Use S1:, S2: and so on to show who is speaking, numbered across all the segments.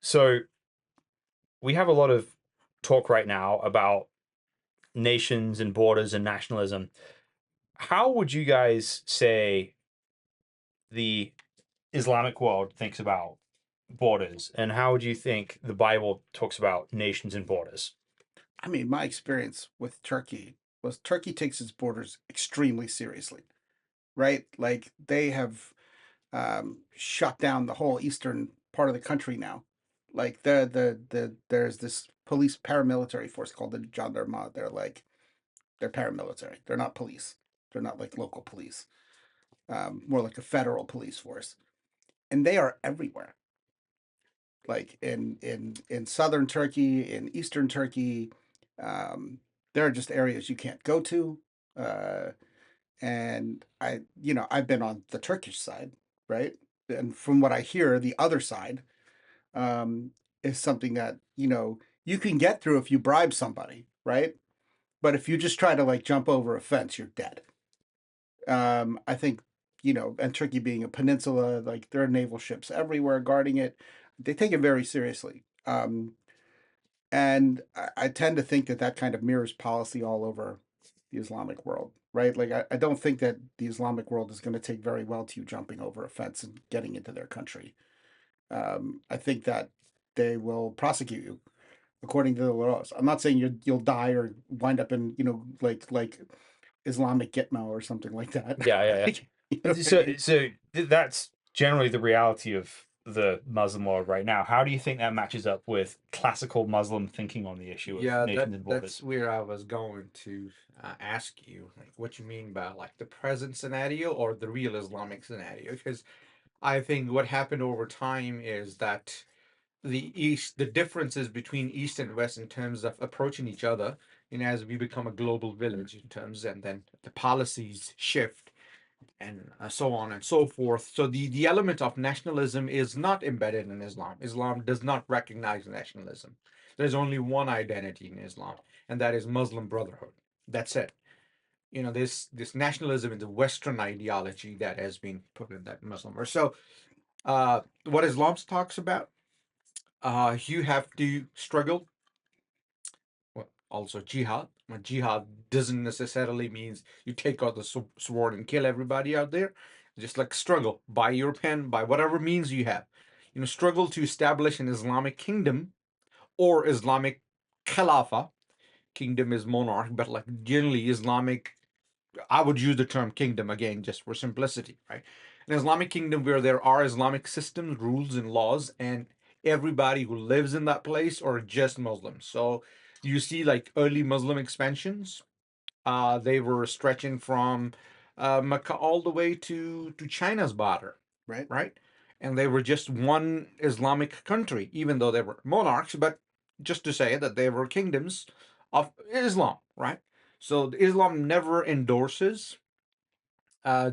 S1: So we have a lot of talk right now about nations and borders and nationalism. How would you guys say the Islamic world thinks about borders, and how would you think the Bible talks about nations and borders?
S2: I mean, my experience with Turkey was Turkey takes its borders extremely seriously, right? Like they have shut down the whole eastern part of the country now. Like there's this police paramilitary force called the Jandarma. They're paramilitary. They're not police. They're not like local police. More like a federal police force, and they are everywhere. Like in southern Turkey, in eastern Turkey, um, there are just areas you can't go to. Uh, and I've been on the Turkish side, right? And from what I hear, the other side is something that you can get through if you bribe somebody, right? But if you just try to like jump over a fence, you're dead. I think and Turkey being a peninsula, like there are naval ships everywhere guarding it. They take it very seriously. And I tend to think that that kind of mirrors policy all over the Islamic world, right? Like, I don't think that the Islamic world is going to take very well to you jumping over a fence and getting into their country. I think that they will prosecute you according to the laws. I'm not saying you'll die or wind up in, like Islamic Gitmo or something like that.
S1: Yeah, yeah,
S2: You know
S1: yeah.
S2: what I mean?
S1: That's generally the reality of the Muslim world right now. How do you think that matches up with classical Muslim thinking on the issue of
S3: Yeah,
S1: nations and
S3: that's
S1: borders?
S3: where I was going to ask you, like, what you mean by like the present scenario or the real Islamic scenario? Because I think what happened over time is that the differences between East and West in terms of approaching each other, as we become a global village in terms, and then the policies shift and so on and so forth. So the element of nationalism is not embedded in Islam. Islam does not recognize nationalism. There's only one identity in Islam, and that is Muslim Brotherhood. That's it. This nationalism is a Western ideology that has been put in that Muslim. Or so, what Islam talks about, you have to struggle. Well, also jihad. Jihad doesn't necessarily means you take out the sword and kill everybody out there. Just like struggle by your pen, by whatever means you have. Struggle to establish an Islamic kingdom or Islamic Khalifa. Kingdom is monarch, but like generally Islamic, I would use the term kingdom again just for simplicity, right? An Islamic kingdom where there are Islamic systems, rules, and laws, and everybody who lives in that place are just Muslims. So you see, like early Muslim expansions, they were stretching from Mecca all the way to China's border,
S2: Right?
S3: right? And they were just one Islamic country, even though they were monarchs, but just to say that they were kingdoms of Islam, right? So Islam never endorses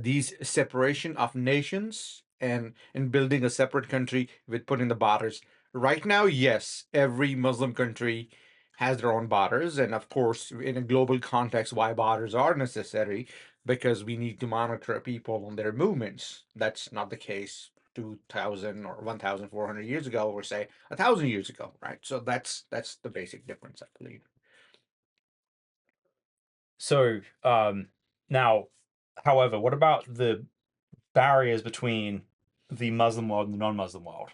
S3: these separation of nations and building a separate country with putting the borders. Right now, yes, every Muslim country has their own borders, and of course, in a global context, why borders are necessary because we need to monitor people on their movements. That's not the case 2000 or 1400 years ago, or say 1000 years ago, right? So that's the basic difference, I believe.
S1: So, now, however, what about the barriers between the Muslim world and the non-Muslim world?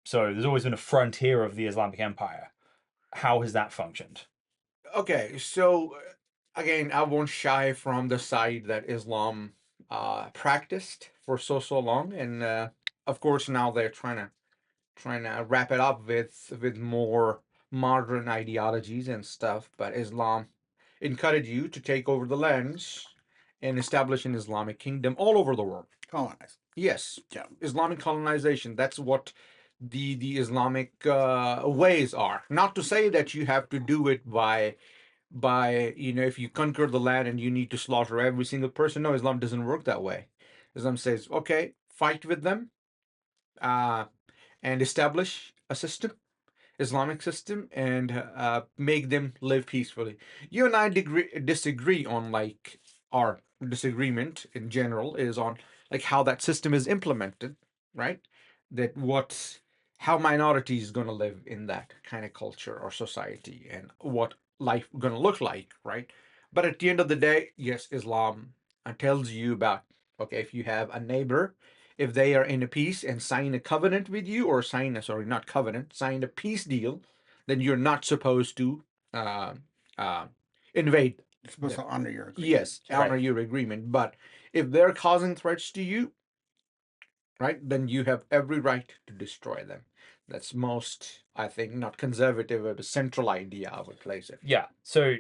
S1: So, there's always been a frontier of the Islamic Empire. How has that functioned?
S3: Okay, so again, I won't shy from the side that Islam practiced for so long, and of course now they're trying to wrap it up with more modern ideologies and stuff. But Islam encouraged you to take over the lands and establish an Islamic kingdom all over the world.
S2: Colonize.
S3: Yes,
S2: Yeah.
S3: Islamic colonization. That's what the Islamic ways are. Not to say that you have to do it by if you conquer the land and you need to slaughter every single person. No, Islam doesn't work that way. Islam says, okay, fight with them, uh, and establish a system, Islamic system, and make them live peacefully. You and I disagree on like our disagreement in general is on like how that system is implemented, right? That what how minorities going to live in that kind of culture or society and what life going to look like, right? But at the end of the day, yes, Islam tells you about, okay, if you have a neighbor, if they are in a peace and sign a covenant with you, or sign a, sorry, not covenant, sign a peace deal, then you're not supposed to uh, uh, invade
S2: You're supposed
S3: them.
S2: to honor your agreement.
S3: Yes, honor
S1: Right.
S3: your agreement. But if they're causing threats to you, right, then you have every right to destroy them. That's most, I think, not conservative, but a central idea I would place it.
S1: Yeah. So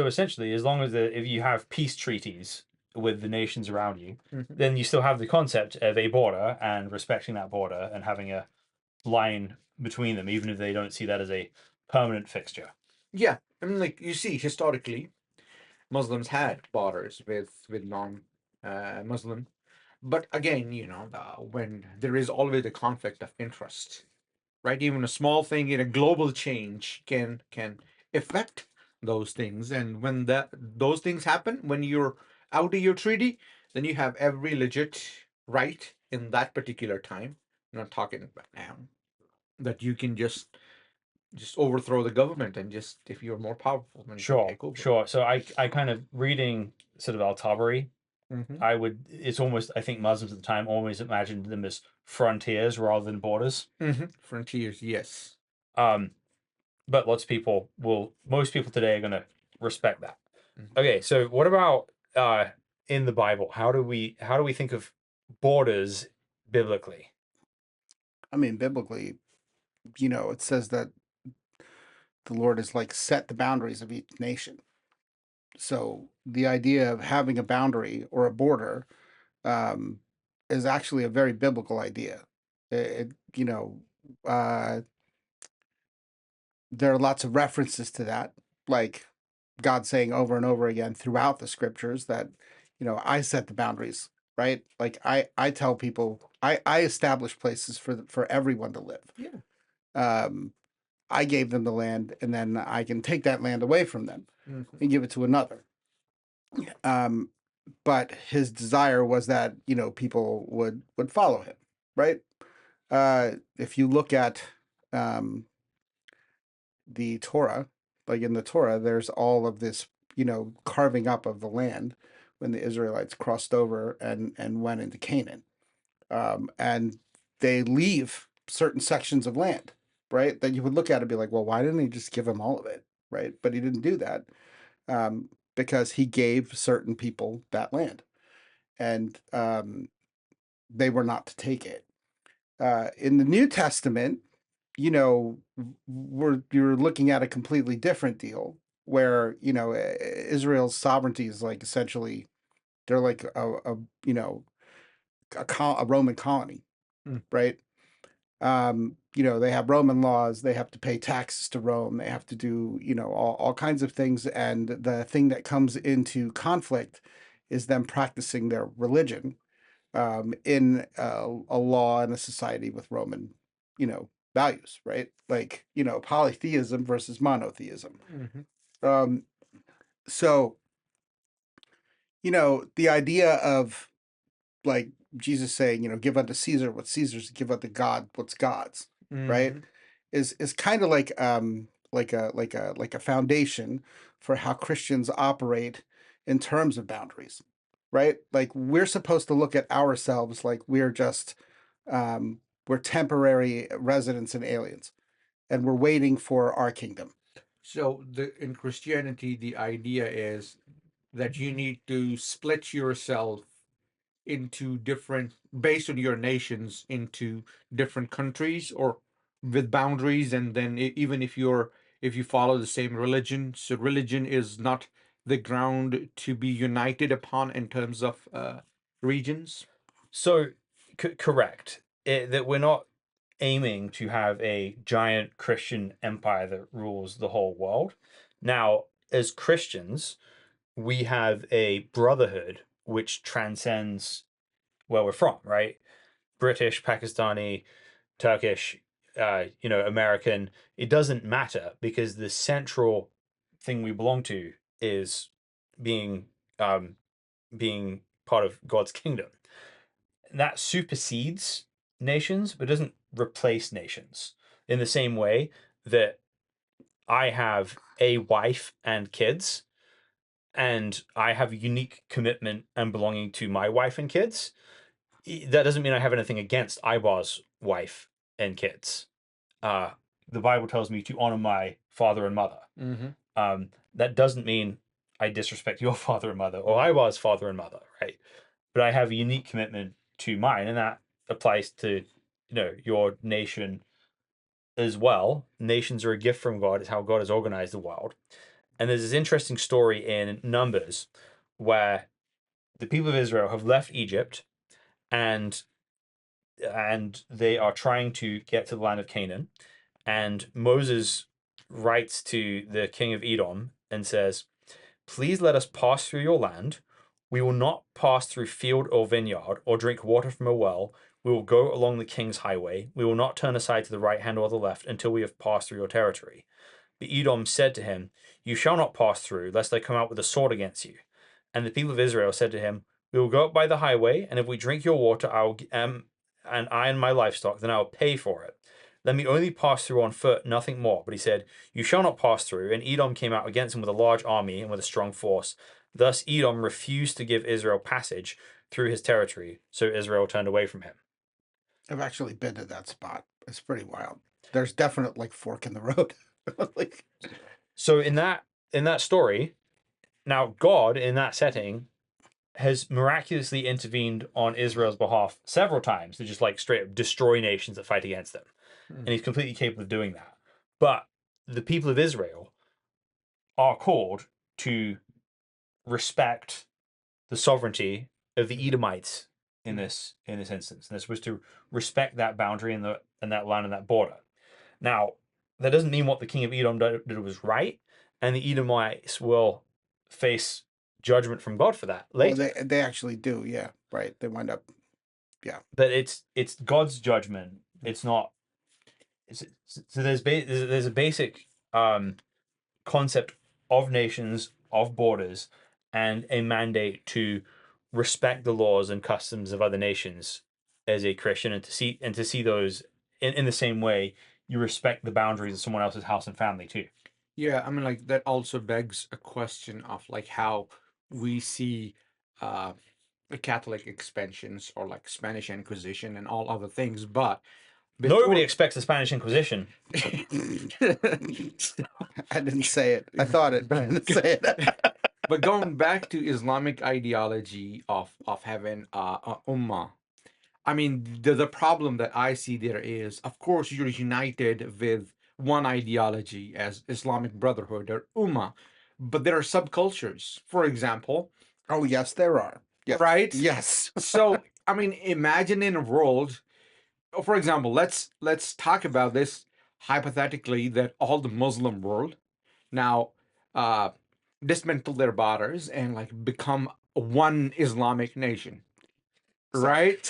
S1: essentially, as long as if you have peace treaties with the nations around you,
S3: Mhm.
S1: then you still have the concept of a border and respecting that border and having a line between them, even if they don't see that as a permanent fixture.
S3: Yeah, I mean, like you see, historically, Muslims had borders with non-Muslim, but again, when there is always a conflict of interest, right? Even a small thing in a global change can affect those things, and when those things happen, when you're out of your treaty, then you have every legit right in that particular time. I'm not talking about now, that you can just overthrow the government, and just, if you're more powerful, then you can
S1: Sure,
S3: take over.
S1: sure. So I kind of reading sort of Al-Tabari,
S3: Mm-hmm.
S1: it's almost, I think Muslims at the time always imagined them as frontiers rather than borders.
S3: Mm-hmm. Frontiers, yes.
S1: Um, but most people today are going to respect that.
S3: Mhm.
S1: Okay, so what about in the Bible? How do we think of borders biblically?
S2: I mean, biblically, it says that the Lord has like set the boundaries of each nation. So the idea of having a boundary or a border um, is actually a very biblical idea. Uh, there are lots of references to that, like God saying over and over again throughout the scriptures that, I set the boundaries, right? Like I tell people, I establish places for everyone to live.
S3: Yeah.
S2: Um, I gave them the land, and then I can take that land away from them
S3: Mm-hmm.
S2: and give it to another. Um, but his desire was that people would follow him, right? If you look at um, the Torah, like in the Torah, there's all of this, carving up of the land when the Israelites crossed over and went into Canaan, and they leave certain sections of land, right? That you would look at and be like, well, why didn't he just give them all of it, right? But he didn't do that because he gave certain people that land, and they were not to take it. In the New Testament, you're looking at a completely different deal where Israel's sovereignty is like essentially they're like a Roman colony,
S3: Mm.
S2: right? They have Roman laws, they have to pay taxes to Rome, they have to do all kinds of things, and the thing that comes into conflict is them practicing their religion in a law and a society with Roman, values, right? Like, polytheism versus monotheism.
S3: Mm-hmm.
S2: Um, so, the idea of like Jesus saying, give unto Caesar what's Caesar's, give unto God what's God's, right?
S3: Mm-hmm.
S2: Is kind of like a foundation for how Christians operate in terms of boundaries, right? Like we're supposed to look at ourselves like um, we're temporary residents and aliens, and we're waiting for our kingdom.
S3: So in Christianity, the idea is that you need to split yourself into different, based on your nations, into different countries or with boundaries, and then even if you follow the same religion, so religion is not the ground to be united upon in terms of regions.
S1: So correct that we're not aiming to have a giant Christian empire that rules the whole world. Now, as Christians, we have a brotherhood which transcends where we're from, right? British, Pakistani, Turkish, American. It doesn't matter because the central thing we belong to is being um, being part of God's kingdom. That supersedes nations, but doesn't replace nations in the same way that I have a wife and kids, and I have a unique commitment and belonging to my wife and kids. That doesn't mean I have anything against Ibar's wife and kids. Uh, the Bible tells me to honor my father and mother. That doesn't mean I disrespect your father and mother or Ibar's father and mother, right? But I have a unique commitment to mine, and that applies to your nation as well. Nations are a gift from God. It's how God has organized the world. And there's this interesting story in Numbers where the people of Israel have left Egypt and they are trying to get to the land of Canaan. And Moses writes to the king of Edom and says, "Please let us pass through your land. We will not pass through field or vineyard or drink water from a well. We will go along the king's highway. We will not turn aside to the right hand or the left until we have passed through your territory." But Edom said to him, "You shall not pass through, lest I come out with a sword against you." And the people of Israel said to him, "We will go up by the highway, and if we drink your water, and I and my livestock, then I will pay for it. Let me only pass through on foot, nothing more." But he said, "You shall not pass through." And Edom came out against him with a large army and with a strong force. Thus Edom refused to give Israel passage through his territory, so Israel turned away from him.
S2: I've actually been to that spot. It's pretty wild. There's definite like fork in the road. Like,
S1: So in that story, now God in that setting has miraculously intervened on Israel's behalf several times to just like straight up destroy nations that fight against them. And he's completely capable of doing that. But the people of Israel are called to respect the sovereignty of the Edomites in this instance. And they're supposed to respect that boundary and that line and that border. Now, that doesn't mean what the king of Edom did was right, and the Edomites will face judgment from God for that
S2: well,
S1: later.
S2: they actually do. Yeah, right. They wind up. Yeah,
S1: But it's God's judgment. It's not. So there's a basic concept of nations, of borders, and a mandate to respect the laws and customs of other nations as a Christian, and to see those in the same way you respect the boundaries of someone else's house and family too.
S3: Yeah, I mean, like that also begs a question of like how we see uh the Catholic expansions or like Spanish Inquisition and all other things. But
S1: Nobody
S3: before
S1: expects the Spanish Inquisition.
S2: I didn't say it. I thought it, but I didn't say it.
S3: but going back to Islamic ideology of having a ummah, I mean, the problem that I see there is, of course, you're united with one ideology as Islamic Brotherhood or Ummah, but there are subcultures, for example,
S2: Oh yes, there are. Yeah.
S3: right?
S2: Yes.
S3: So, I mean, imagine in a world, for example, let's talk about this hypothetically that all the Muslim world now uh, dismantle their borders and like become one Islamic nation, right?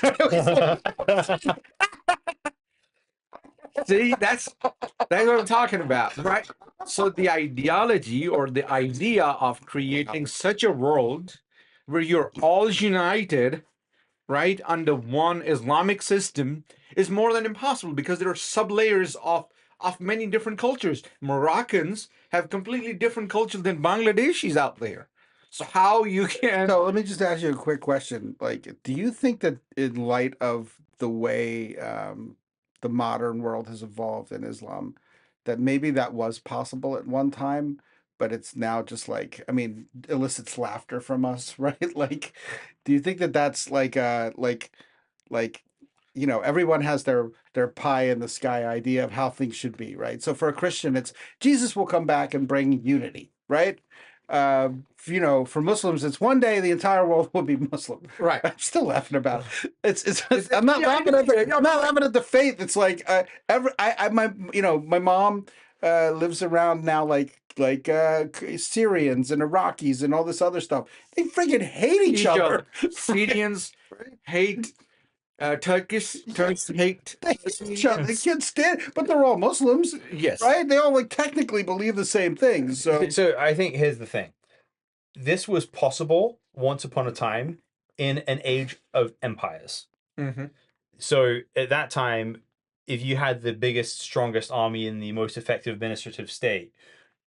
S3: See, that's what I'm talking about, right? So the ideology or the idea of creating such a world where you're all united, right, under one Islamic system is more than impossible because there are sub-layers of many different cultures. Moroccans have completely different culture than Bangladeshis out there. So how you can
S2: So let me just ask you a quick question. Like, do you think that in light of the way the modern world has evolved in Islam, that maybe that was possible at one time, but it's now just like, I mean, elicits laughter from us, right? Like, do you think that that's like everyone has their pie in the sky idea of how things should be, right? So for a Christian, it's Jesus will come back and bring unity, right? For Muslims, it's one day the entire world will be Muslim.
S3: right.
S2: I'm still laughing about it.
S3: It's-
S2: I'm not
S3: yeah,
S2: laughing at the I'm not laughing at the faith. It's like my mom lives around now Syrians and Iraqis and all this other stuff. They freaking hate each other.
S3: Syrians hate Turkish hate
S2: They hate each other. They can't stand, but they're all Muslims,
S3: yes.
S2: right? They all like technically believe the same things. So
S1: So I think here's the thing. This was possible once upon a time in an age of empires.
S3: Mm-hmm.
S1: So at that time, if you had the biggest, strongest army in the most effective administrative state,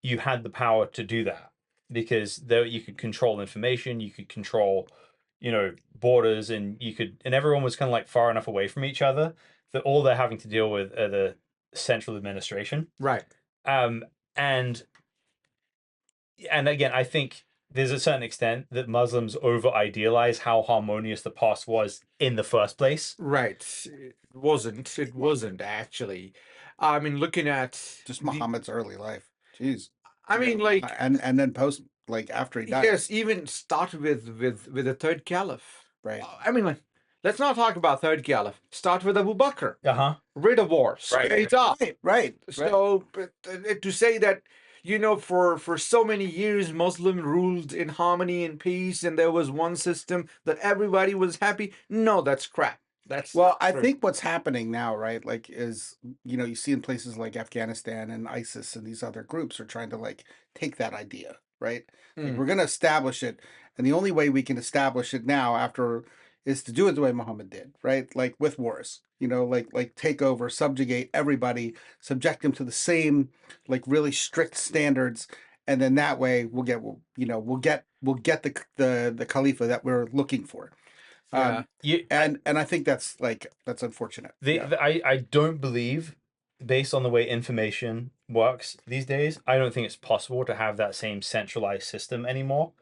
S1: you had the power to do that because there you could control information, you could control, borders, and everyone was kind of like far enough away from each other that all they're having to deal with are the central administration.
S3: Right.
S1: Um, and again, I think there's a certain extent that Muslims over idealize how harmonious the past was in the first place.
S3: Right. It wasn't. It wasn't actually. I mean, looking at
S2: Just Muhammad's early life. Jeez.
S3: I mean, like,
S2: and then post, like, after he died.
S3: yes, even start with the third caliph.
S2: Right.
S3: I mean, like, let's not talk about third caliph. Start with Abu Bakr. Rid of war. Straight up.
S2: Right.
S3: So, but, to say that, for so many years, Muslim ruled in harmony and peace, and there was one system that everybody was happy. No, that's crap. That's
S2: Well, I think what's happening now, right, like, is, you see in places like Afghanistan and ISIS and these other groups are trying to, like, take that idea, right? Like, we're going to establish it, and the only way we can establish it now after is to do it the way Muhammad did, right? Like with wars, like take over, subjugate everybody, subject them to the same, like, really strict standards, and then that way we'll get the Khalifa that we're looking for.
S3: Yeah.
S2: And I think that's unfortunate.
S1: I don't believe, based on the way information works these days, I don't think it's possible to have that same centralized system anymore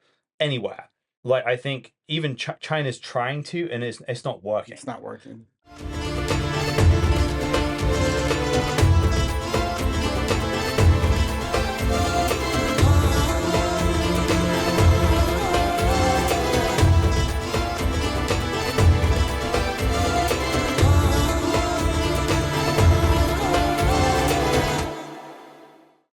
S1: anywhere. Like, I think even China's trying to, and it's not working.
S2: It's not working.